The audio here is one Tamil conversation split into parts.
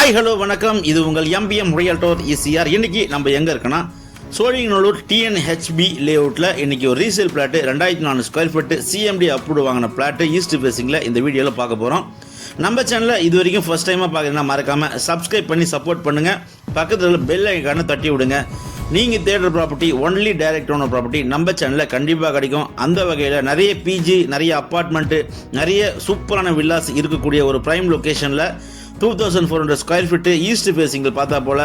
ஹாய் ஹலோ வணக்கம். இது உங்கள் எம்பிஎம் ரியல்டோர் இசிஆர். இன்னைக்கு நம்ம எங்கே இருக்கோன்னா சோழிங்கநல்லூர் டிஎன்ஹெச்பி லேஅவுட்டில் இன்றைக்கி ஒரு resale plot 2400 square feet CMD approve வாங்கின பிளாட்டு ஈஸ்ட் ஃபேஸிங்கில் இந்த வீடியோவில் பார்க்க போகிறோம். நம்ம சேனலில் இது வரைக்கும் ஃபஸ்ட் டைமாக பார்க்குறீங்கன்னா மறக்காமல் சப்ஸ்கிரைப் பண்ணி சப்போர்ட் பண்ணுங்கள். பக்கத்தில் பெல் ஐக்கானை தட்டி விடுங்க. நீங்கள் தேடுற property only direct owner property நம்ம சேனலில் கண்டிப்பாக கிடைக்கும். அந்த வகையில் நிறைய பிஜி, நிறைய அப்பார்ட்மெண்ட்டு, நிறைய சூப்பரான வில்லாஸ் இருக்கக்கூடிய ஒரு ப்ரைம் லொக்கேஷனில் 2400 ஸ்கொயர் ஃபீட்டு ஈஸ்ட் ஃபேஸிங்கில் பார்த்தா போல்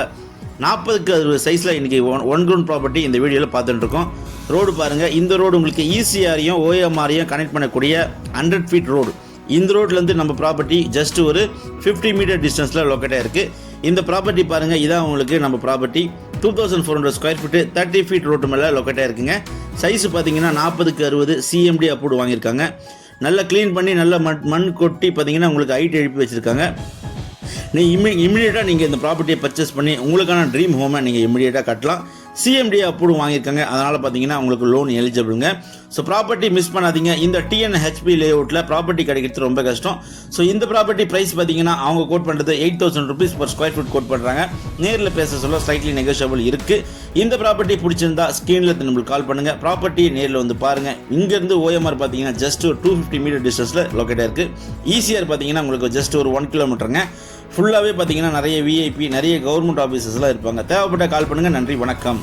40x60 சைஸில் இன்றைக்கி ஒன் கிரவுண்ட் ப்ராப்பர்ட்டி இந்த வீடியோவில் பார்த்துட்டு இருக்கோம். ரோடு பாருங்கள். இந்த ரோடு உங்களுக்கு ஈசிஆரையும் ஓஎம்ஆரையும் கனெக்ட் பண்ணக்கூடிய 100 ஃபீட் ரோடு. இந்த ரோட்லேருந்து நம்ம ப்ராப்பர்ட்டி ஜஸ்ட் ஒரு 50 மீட்டர் டிஸ்டன்ஸில் லொக்கேட்டாக இருக்குது. இந்த ப்ராப்பர்ட்டி பாருங்கள், இதான் உங்களுக்கு நம்ம property 2400 square feet 30 feet road மேலே லொக்கேட்டாக இருக்குங்க. சைஸு பார்த்தீங்கன்னா 40x60 சிஎம்டி அப்ரூவ் வாங்கியிருக்காங்க. நல்லா க்ளீன் பண்ணி நல்லா மண் கொட்டி பார்த்தீங்கன்னா உங்களுக்கு ஹைட் எழுப்பி வச்சுருக்காங்க. இம்மிடியேட்டாக நீங்கள் இந்த ப்ராப்பர்ட்டியை பர்ச்சேஸ் பண்ணி உங்களுக்கான ட்ரீம் ஹோமை நீங்கள் இம்மிடியேட்டாக கட்டலாம். சிஎம்டி அப்ரூவ் வாங்கியிருக்காங்க. அதனால் பார்த்தீங்கன்னா உங்களுக்கு லோன் எலிஜிபிளுங்க. ஸோ ப்ராப்பர்ட்டி மிஸ் பண்ணாதீங்க. இந்த டிஎன்ஹெச்பி லேஅவுட்டில் ப்ராப்பர்ட்டி கிடைக்கிறது ரொம்ப கஷ்டம். ஸோ இந்த ப்ராப்பர்ட்டி ப்ரைஸ் பார்த்தீங்கன்னா அவங்க கோட் பண்ணுறது 8000 rupees per square feet quote பண்ணுறாங்க. நேரில் பேச சொல்ல ஸ்லைட்லி நெகோஷியபிள் இருக்குது. இந்த ப்ராப்பர்ட்டி பிடிச்சிருந்தா ஸ்க்ரீனில் நம்மளுக்கு கால் பண்ணுங்கள். ப்ராப்பர்ட்டி நேரில் வந்து பாருங்கள். இங்கேருந்து ஓஎம்ஆர் பார்த்தீங்கன்னா ஜஸ்ட் ஒரு 250 மீட்டர் டிஸ்டன்ஸில் லொக்கேட்டாக இருக்குது. ஈசிஆர் பார்த்தீங்கன்னா உங்களுக்கு ஜஸ்ட் ஒரு 1 கிலோமீட்டருங்க. ஃபுல்லாகவே பார்த்தீங்கன்னா நிறைய விஐபி, நிறைய கவர்மெண்ட் ஆஃபீஸஸ்லாம் இருப்பாங்க. தேவைப்பட்ட கால் பண்ணுங்கள். நன்றி, வணக்கம்.